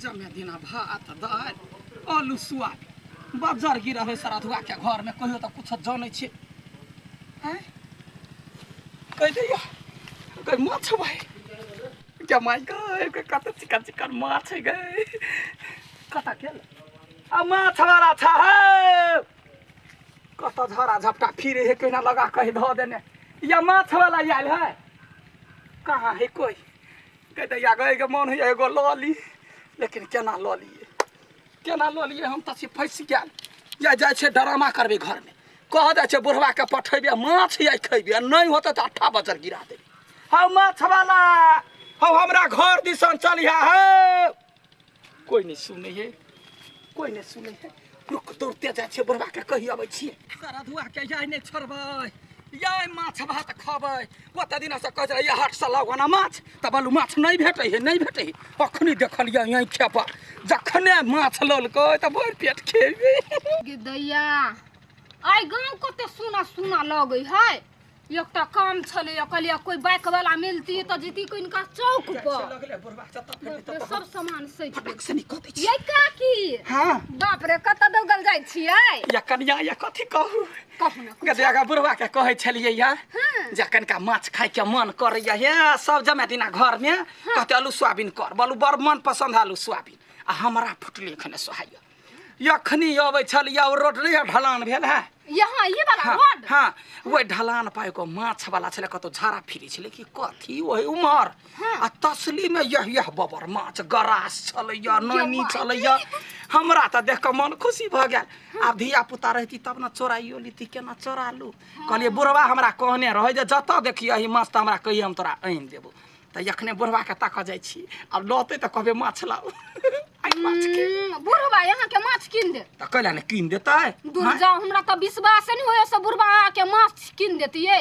जमे दिना भात दाल आलू सुआबीन बजार गिरा है सराधुआ के घर में कहियो तो कुछ जाने छे हैं कह दिया कह माछ भाई क्या माय गए कत चिकन चिकन माछ गए कता के आ माछ वाला था है कत झरा झपटा फिरे है कहना लगा कह धो देने या माछ वाला आयल है कहाँ है कोई कह दिया गए के मन है एगो लॉली लेकिन केना लॉली हम तो फंस गया या जाए छे ड्रामा करबे घर में कह दे छे बुढ़वा के पठेबे माछ या खेबे नहीं होते तो 8 बजर गिरा देबे हाँ माछ वाला हाँ हमरा घर दिसन चलिया है कोई नहीं सुने है रुक दौड़ते जाए छे बुढ़वा के कही अबै छिए सराधुआ के जाय नहीं छोड़बै या माछ भात खबै ओत दिन से कह रहे हाट से लाओ ना माछ तब बोलू माछ नहीं भेटे है अखनी देखलिए यहीं खेपा जखने माछ ललकै त भर पेट खेबे गे दैया आई गांव कते सुना लगै है एकटा काम छले कहलिए कोई बाइक वाला मिलती तो जीती कोई इनका चौक पर सब सामान सैच ये काकी हां बाप रे कत दौगल जाय छियै या कन्या या कथि कहू ना गदेगा बुढ़वा के कहै छलिए या जखन का माछ खाय के मन करैया हे सब जमे दिना घर में कहते आलू सोयाबीन कर बोलू बड़ मन पसंद आलू सोयाबीन आ हमरा फुटले खने सोहाय यखनी अबै छलिए और रोड रे ढलान भेल है यहाँ ये वाला रोड हां वो ढलान पाए को माछ वाला छले कतो झारा फिरी छले कि कथी ओहि उमर आ तसली में यह बबर माछ गरास छले या नैनी छले या हमरा त देख के मन खुशी भ गेल आब धिया पुता रहती तब न चोराइयो लीती केना चोरालू कहलिए बुढ़वा हमरा कहने रहे जे जत देखिए एही माछ त हमरा कहि हम तोरा आइन देबो त यखने बुढ़वा के ताक जाय छी अब लते त कहबे माछ लाओ आई माछ के बुढ़वा यहाँ के माछ किन दे त कहला ने किन देतै दूर जाओ हमरा त विश्वास नहीं होय से बुढ़वा के माछ किन देतिए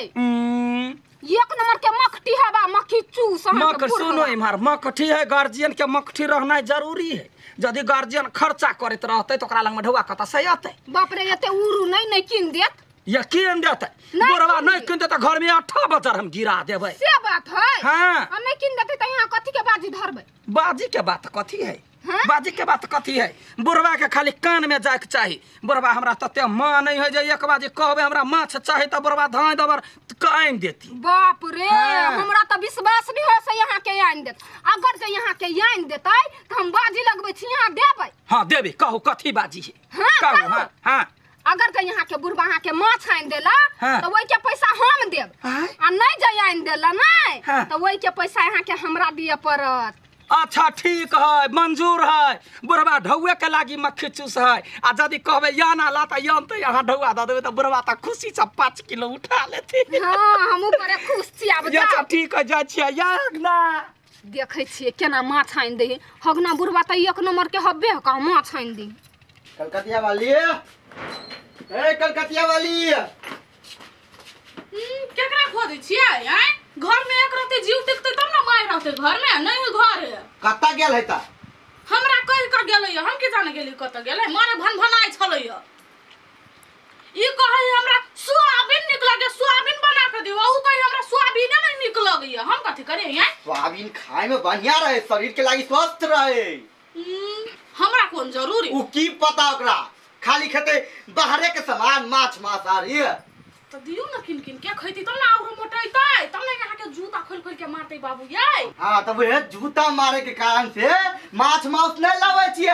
एक नंबर के मखटी हवा मक्खी चूस मक सुनो इमहर मखटी है गार्जियन के मखटी रहना जरूरी है यदि गार्जियन खर्चा करत रहते तो ओकरा लंग में ढौआ कत से आते बाप रे एते उरु नहीं किन देत यकीन देते बुढ़वा नहीं किन देते घर में 8 बजर हम गिरा देबै से बात है हां हम नहीं किन देते त यहाँ कथि के बाजी धरबै बाजी के बात कथी है बाजी के बात कथी है बुढ़वा के खाली कान में जाए के चाही बुढ़वा हमरा तते मां नहीं है जे एक बाजी कहबे हमरा माछ चाही त बुढ़वा धाय दबर काइन देती बाप रे हमरा त विश्वास नहीं हो से यहाँ के आइन देत अगर जे यहाँ के आइन देतै त हम बाजी लगबै छी यहाँ देबै हां देबे कहू कथी बाजी है कहू हां अगर जे यहाँ के बुढ़वा यहाँ के माछ आइन देला त ओइ के पैसा हम देब आ नहीं जे आइन देला नहीं त ओइ के पैसा यहाँ के हमरा दिए पड़त अच्छा ठीक है मंजूर है बुढ़वा ढौए के लागी मक्खी चूस है आ यदि कहबे या ना ला त यान त यहाँ ढौआ द देबे त बुढ़वा त खुशी से 5 किलो उठा लेते हां हम ऊपर खुश छी आब अच्छा ठीक है जा छिए या ना देखै छिए केना माछ आइन दे हगना बुढ़वा त एक नंबर के हब्बे का माछ आइन दी कलकतिया वाली ए कलकतिया वाली केकरा खोदै छियै हैं घर में एक रहते जीव देखते तब ना माय रहते घर में नहीं घर है कत्ता गेल है त हमरा कह के गेलै हम के जाने गेली कत गेलै मारे भनभनाइ छलै ई कहै हमरा सोयाबीन निक लगे सोयाबीन बना के दियो ऊ कहै हमरा सोयाबीन नहीं निक लगै हम कथि करे हैं सोयाबीन खाए में बढ़िया रहे शरीर के लागि स्वस्थ रहे हमरा कोन जरूरी ऊ की पता ओकरा खाली खेते बाहरे के सामान माछ मांसाहारी तो दियो ना किन के खैती तब ना और मोटाइतै तब ना यहाँ के जूता खोल के मारते बाबू ये हां तब वे जूता मारे के कारण से माछ मांस नहीं लावे छिए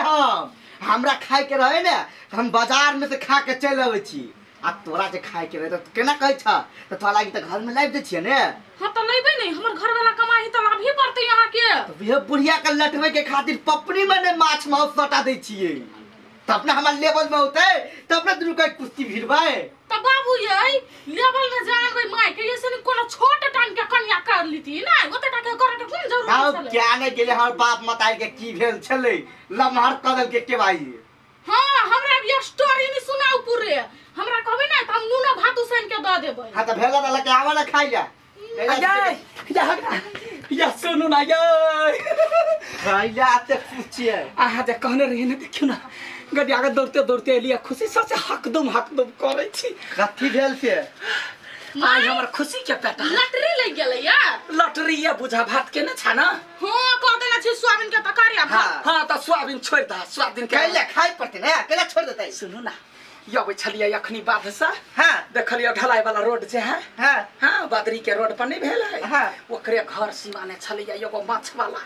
हमरा खाए के रहे ने हम बाजार में से खा के चल आवे छी आ तोरा जे खाए के रहे त केना कहै छ त तोरा लागि त घर में लाइब दे छिए ने हां त लेबे नहीं हमर घर वाला कमाई त लाभ ही पड़ते यहाँ के तो वे बुढ़िया के लटवे के खातिर पपनी में ने माछ मांस सटा दे छिए तब ना हमार लेवल में होते तब ना दुनु का कुश्ती भिड़बाए त बाबू ये लेवल में जानबै माय के ऐसे कोनो छोट टाइम के कन्या कर लीती ना ओते टाके करे के कोन जरूरी हां छले क्या ने गेले हमर बाप मताई के की भेल छले लमहर कदल के केवाई हां हमरा ये स्टोरी नहीं सुनाऊ पूरे हमरा कहबे ना त हम नूना भात उसन के द देबै हां त भेला वाला के आवा ना खाइ जा या सुनु ना ये खाइला आते पूछिए आहा जे कहने रही ने देखियो ना गडी आगे दौड़ते एलिया खुशी से हकदम करे छी कथि भेल से आज हमर खुशी के पेटा लटरी ले गेलै या लटरी ये बुझा भात के न छ न हां कह देना छी सोयाबीन के तरकारी भात हां त सोयाबीन छोड़ द सोयाबीन के कैले खाइ पड़ते ना कैले छोड़ देतै सुनु ना यबै छलिए अखनी बाध से हां देखलिए ढलाई वाला रोड जे है हां हां बदरी के रोड पर नहीं भेल है हां ओकरे घर सीमाने छलिए एगो माछ वाला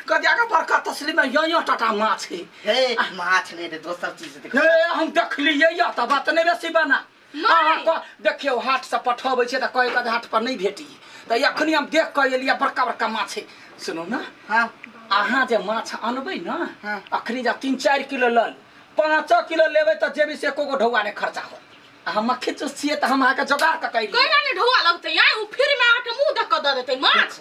कदियागा बड़का तसली में यो टाटा माछ है हे माछ नहीं दे दोसर चीज देख हे हम देखलिए या त बात नहीं बेसी बना देखियो हाट से पठबै छै त कहे के हाट पर नहीं भेटी त अखनी हम देख के एलिया बड़का बड़का माछ है सुनो ना हां अहाँ जे माछ अनबै ना हां अखनी जा 3-4 किलो लल 5 किलो लेबै त जेबी से एको गो ढौआ ने खर्चा हो हम मक्खी चुस छिए त हम आके जोगाड़ क कैली कैला ने ढौआ लगतै यार उ फिर में आके मुंह देख क द देतै माछ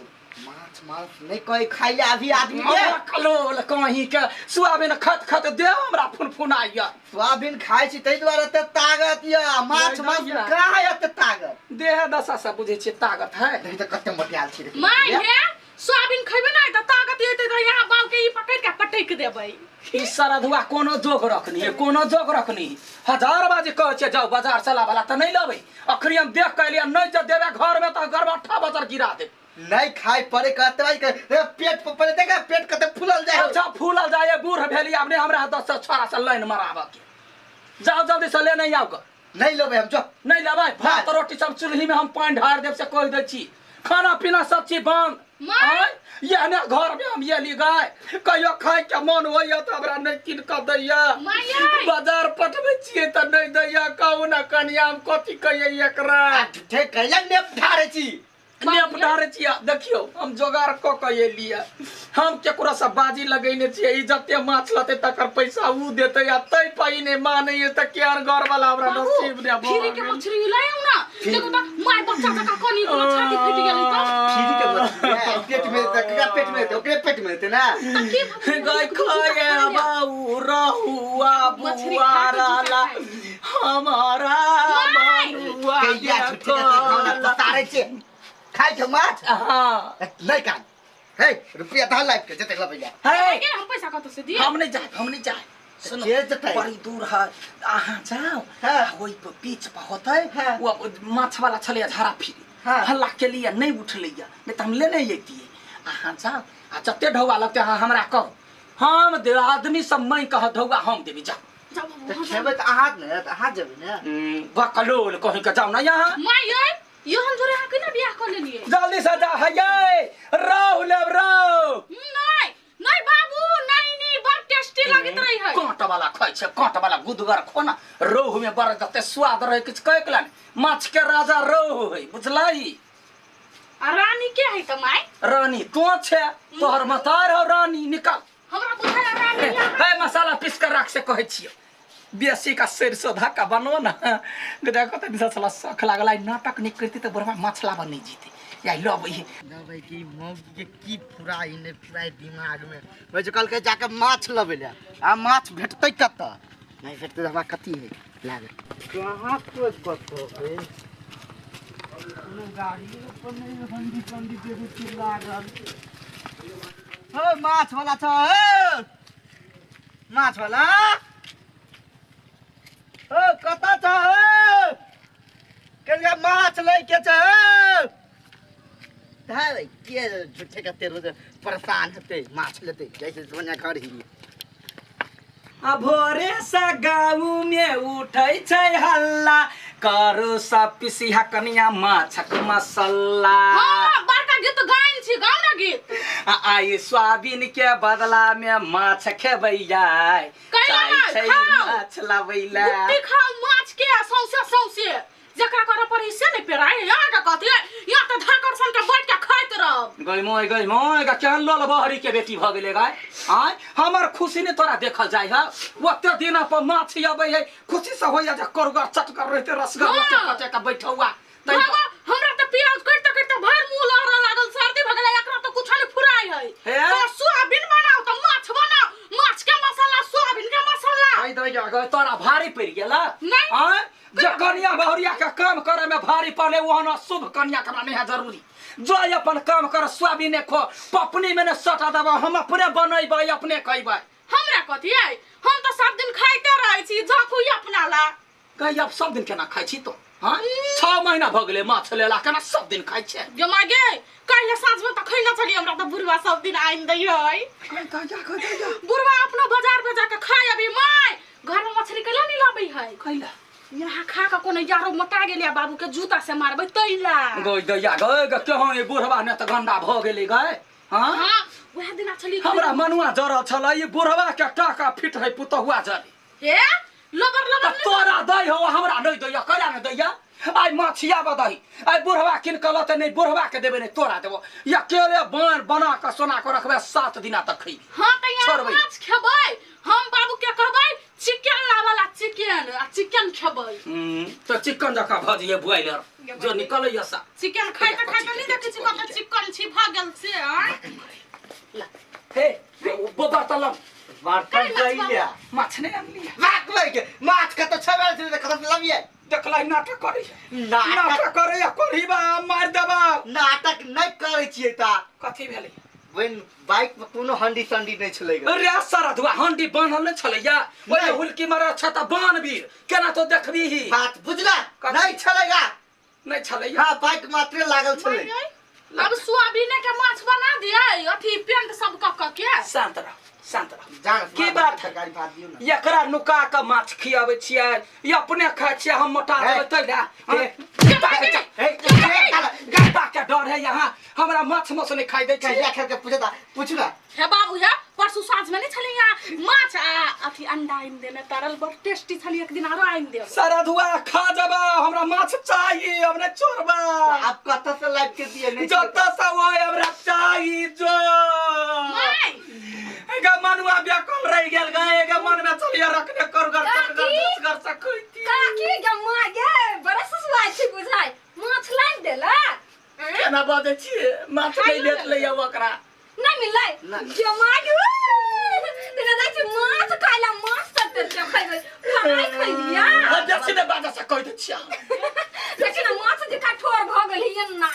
माछ नहीं कोई खाइले अभी आदमी के कलोल कहीं के सोयाबीन खत दे हमरा फुनफुनाइया सोयाबीन खाइ छी तै दुआरे त ताकत या माछ कहाँ है त ताकत देह दशा से बुझे छी ताकत है नहीं त कते मोटियाल छी माय हे सोयाबीन खइबे ना त ताकत एतै त यहां बाल के ई पकड़ के पटक देबै ई सरधुआ कोनो जोग रखनी है कोनो जोग रखनी हजार बाजी कह छै जाओ बाजार चला वाला त नहीं लेबै अखरी हम देख के लिया नहीं ज देबे घर में त गरबट्ठा बाजार गिरा दे नहीं खाई पड़े कहते भाई पेट पर पड़े देखा पेट कते फूलल जाए अच्छा फूलल जाए बूढ़ भेली अपने हमरा 10 छोरा से लाइन मराबा के जाओ जल्दी से ले नहीं आओ नहीं लेबै हम जो नहीं लेबै भात रोटी सब चूल्ही में हम पानी ढार देब से कह दे छी खाना पीना सब चीज बंद ये ने घर में हम ये ली गए कहियो खाए के मन होइया त हमरा नहीं किन क दैया बाजार पठबै छिए त नहीं दैया कहू ना कनिया हम कथि कहिए एकरा ठीक कैला ने ढारे छी नेप डारे छिया देखियो हम जोगाड़ क के एलिया हम केकरो से बाजी लगैने छिए ई जते माछ लते तकर पैसा उ देतै आ तै पाई ने मानै त केर घर वाला हमरा नसीब ने फिर के मछली लायौ ना देखो त माय बच्चा का कनी को छाती फट गेलै त फिर के मछली पेट में त केकरा पेट में ओकरे पेट में त ना गाय खाए बाऊ रहुआ बुआराला हमारा मनुआ कैया छुट्टी खाना तारे छे खाइ के माछ हां नहीं खाई हे रुपया धा लाइफ के जते लबैया हे हम पैसा कत से दिए हम नहीं जाए सुनो जे जते बड़ी दूर है अहाँ जाओ ओई पे बीच पे होतै वो माछ वाला छलिया झारा फिरी हल्ला के लिए नहीं उठलैया नहीं त हम लेने जैतिए अहाँ जाओ आ जते ढौआ लगते अहाँ हमरा कहो हम दे आदमी सब मैं कह ढौआ हम देबी जाओ त खेबै त अहाँ ने त अहाँ जेबै ने बकलोल कहीं के जाओ ना यहाँ माय यो हम जोरे आके ना बियाह कर लेलिए जल्दी से जा है ये रोहु ले रोहु नहीं बाबू नहीं बड़ टेस्टी लगत रही है कांट वाला खाइ छै कांट वाला गुदगर खो ना रोहु में बड़ जते स्वाद रहे किछ कह के माछ के राजा रोहु है बुझलाई आ रानी के है त माय रानी तो छे तोहर मतार हो रानी निकाल हमरा बुझाय रानी है मसाला पीस कर रख से कहै छियो बेसी का सरसों धक्का बनो ना देखो त बिसा सख लागला नाटक नहीं करती तो बड़वा मछला बन नहीं जीते या लबई की मौगी के की पूरा इने पूरा दिमाग में वै जे कल के जाके माछ लबे ले आ माछ भेटतै कत नहीं भेटतै हमरा कथि है लागे कहां कोई पतो है कोनो गाड़ी पर नहीं हंडी देबे लागल ओ माछ वाला छ ए माछ वाला ओ कता छ केगा माछ लै के छ भाई के झूठे का तेरे परेशान होते माछ लेते जैसे सोनिया घर ही आ भोरे से गाँव में उठै छै हल्ला करू सब पिसिया कनिया माछक मसाला हां बड़का गीत गाइन छी गाउँ ना गीत आई सोयाबीन के बदला में माछ खेबैया माछ लबैला गुट्टी खाओ माछ के सौसे जकरा कर पर हिस्से नहीं पेराय यहाँ का कहती है यहाँ तो धाकर सन के बैठ के खाइत रह गई मोय का केहन लल बहरी के बेटी भ गेले गाय आय हमर खुशी ने तोरा देखल जाय है ओते दिन पर माछ आबै है खुशी से होया जे करगर चटकर रहते रसगर ओते कचे का बैठौआ हमरा त प्याज करते भर मुंह लहरा लागल सर्दी भ गेलै एकरा त कुछ नहीं फुराई है तो सोयाबीन बनाओ त माछ बनाओ माछ के मसाला सोयाबीन के मसाला आई दई तोरा भारी पड़ गेला नहीं आय जे कन्या बहुरिया के काम करे में भारी पड़े वहन शुभ कन्या के नहीं है जरूरी जो अपन काम कर सोयाबीन खो पपनी में न सटा दबा हम अपने बनैबै अपने खैबै हमरा कथि है हम तो सब दिन खाइते रहै छी झखुई अपना ला कहि अब सब दिन केना खाइ छी तो हाँ 6 महीना भ गेलै माछ लेला केना सब दिन खाइ छै गे माय गे काल्हि साँझमे त खैना चली हमरा त बुढ़वा सब दिन आइन दैयै बुढ़वा अपना बाजार पे जाके खाय अभी माय घर में मछली कैला नहीं लाबै है कैला यहाँ खा के कोनो यारो मोटा गेलिया बाबू के जूता से मारबै तैला गई दैया गई केहन ए बुढ़वा ने त गंदा भ गेलै गए हाँ हां वह दिन चली हमरा मनुआ जरल छलै ई बुढ़वा के टाका फिट है पुतहुआ जरे हे लबर तोरा दै हो हमरा नै दैया कैला नै दैया आई माछिया बदही आई बुढ़वा किन कल त नहीं बुढ़वा के देबे नहीं तोरा देबो या केले बन बना के सोना के रखबे 7 दिना तक खई हां त यार माछ खेबै हम बाबू के कहबै चिकन लावाला चिकन आ चिकन खेबै तो चिकन जका भजिए बॉयलर जो निकलै यसा चिकन खाइते नहीं देखै छी कत चिकन छी भागल से हे बोबा तलम बर्तन कइलिया माछ नहीं आनलिया भाग भाई के माछ का तो छबे से खत्म लबिए देखलै नाटक करै नाटक करे या कोरीबा मार देबा नाटक नहीं करे छिए ता कथि भेलै when बाइक में कोनो हंडी संडी नहीं चलेगा अरे सरधवा हंडी बांधल नहीं छलैया ओए हुलकी मारा छता बान भी केना तो देखबी ही बात बुझला नहीं चलेगा नहीं छलैया हां बाइक मात्र लागल छले अब सोयाबीन के माछ बना दिए अथी पेंट सब के शांत रह जान की बात है गाड़ी भाग दियो ना एकरा नुका के माछ खियाबै छियै ई अपने खाइ छियै हम मोटा देबै तैला गप्पा के डर है यहाँ हमरा माछ मौस नहीं खाइ दै छै कहिया खेल के पूछ ना हे बाबू हे परसु साँझ में नहीं छली यहाँ माछ आ अथी अंडा आइन देने तरल बड़ टेस्टी छली एक दिन आरो आइन दे सरधुआ खा जबा हमरा माछ चाहिए हमने चोरबा आप कत से लाइव के दिए नहीं जत से वो हमरा चाहिए जो माय एगा मनुआ ब्याकल रह गेल गए एगा मन में चलिया रखने कर सकैती काकी गम्मा गे बड़ा सुसुआई छी बुझाई माछ लाइन देला केना बाजै छी माछ नहीं लेत लैया ओकरा नहीं मिलै जमा गे तेरा दाई छी माछ खाइला माछ तक खइबै खाइ खइलिया आ देखि ने बाजा से कहि दै छिया देखि न माछ जे कठोर भ गेल हियन ना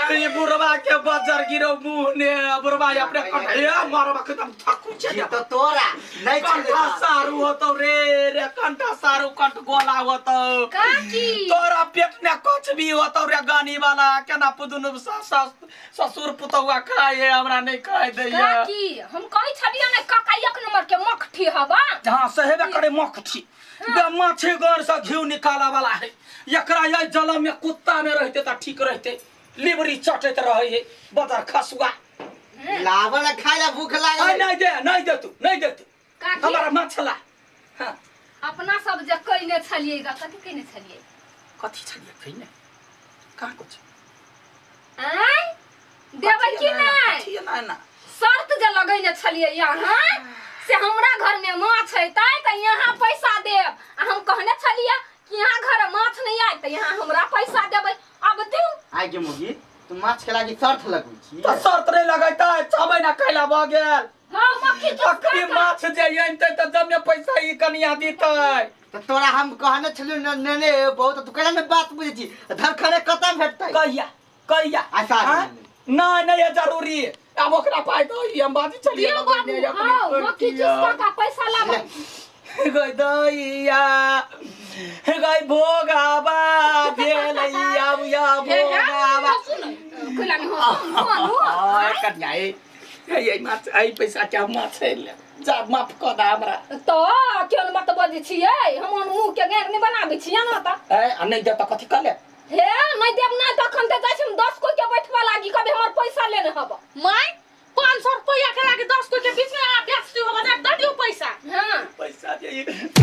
ये बुढ़वा के बाजार गिरो मुंह ने बुढ़वा अपने कटया मारबा के दम थकू छै ये तो तोरा नहीं कंठा सारू होतो रे कंठा सारू कंठ गोला होतो काकी तोरा पेट ने कुछ भी होतो रे गानी वाला केना पुदुन ससुर पुतौआ खाए हमरा नहीं खाए दैया काकी हम कहै छलियै ने काका एक नंबर के मखठी हवा जहां सहेबे करे मखठी बे माछे घर से घी निकाला वाला है एकरा ये जल में कुत्ता में रहते त ठीक रहते लिवरी चटैत रहे बदर खसुआ लावल खाइला भूख लागल नहीं दे तू काकी हमारा मछला हां अपना सब जे कइने छलियै ग कथि कइने छलियै कथि छलियै कइने का कुछ आय देबै कि नहीं ना शर्त जे लगैने छलियै यहाँ से हमरा घर में माछ है त यहाँ पैसा देब आ हम कहने छलियै कि यहाँ घर माछ नहीं आइ त यहाँ हमरा पैसा देबै अब दिउ आइ गे मोगी तू माछ के लागी शर्त लगै छी तो शर्त नहीं लगैता 6 महीना कैला भ गेल हां मक्खी अखरी माछ जे आनते त जब में पैसा ई कनिया देतै तो तोरा हम कहने छलियो नेने बहुत तू कहला में बात बुझै छी धरखने कतम भेटतै कहिया आशा नहीं है जरूरी अब ओकरा पाइ दो हम बाजी चलिए मक्खी किसका का पैसा लाबै गई दैया गई भोगाबा भेलैया या भोगाबा कोला में हो आ कन्या ए माछ आई पैसा क्या माछ ले जा माफ क दा हमरा तो केन मत बजै छियै हम मुंह के गैर नहीं बनाबै छियै ना त ए नहीं दे त कथि कले हे नहीं देब ना तखन त जाय छी 10 कोई के बैठवा लागी कबे हमर पैसा लेने हब माय 500 रुपया के लागे 10 कोई के बीच में आप बेचती हो बता दे दियो पैसा हां पैसा दे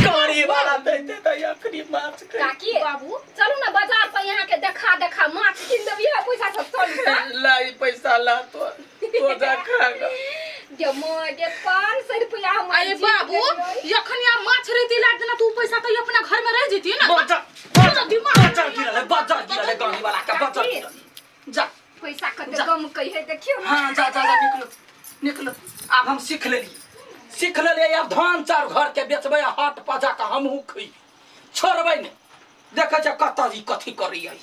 गाड़ी वाला देते त अखरी माछ के काकी बाबू चलू ना बाजार पर यहाँ के देखा माछ किन देबी है पैसा सब चलू ला ई पैसा ला तो जा खागा जे मोगे 500 रुपया हम अरे बाबू यखन या माछ रहती लाग देना तू पैसा तो अपना घर में रह जेती ना बाजार गिरले गाड़ी वाला का बाजार जा पैसा कते कम कहि है देखियो हां जा निकलो अब हम सीख लेली अब धान चार घर के बेचबै हाट पजा के हमहू खई छोड़बै ने देखै छ कत जी कथि करियै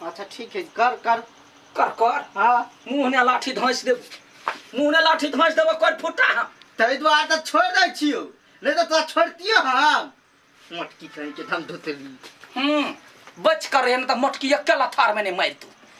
अच्छा ठीक है कर हां मुंह ने लाठी धैस देब कोइ फुटा हम तै दुआर त छोड़ दै छियो नहीं तो तोरा छोड़तियो हम मटकी कहीं के धम धोतली बच कर रहे न तो मटकी अकेला थार में नहीं मार तू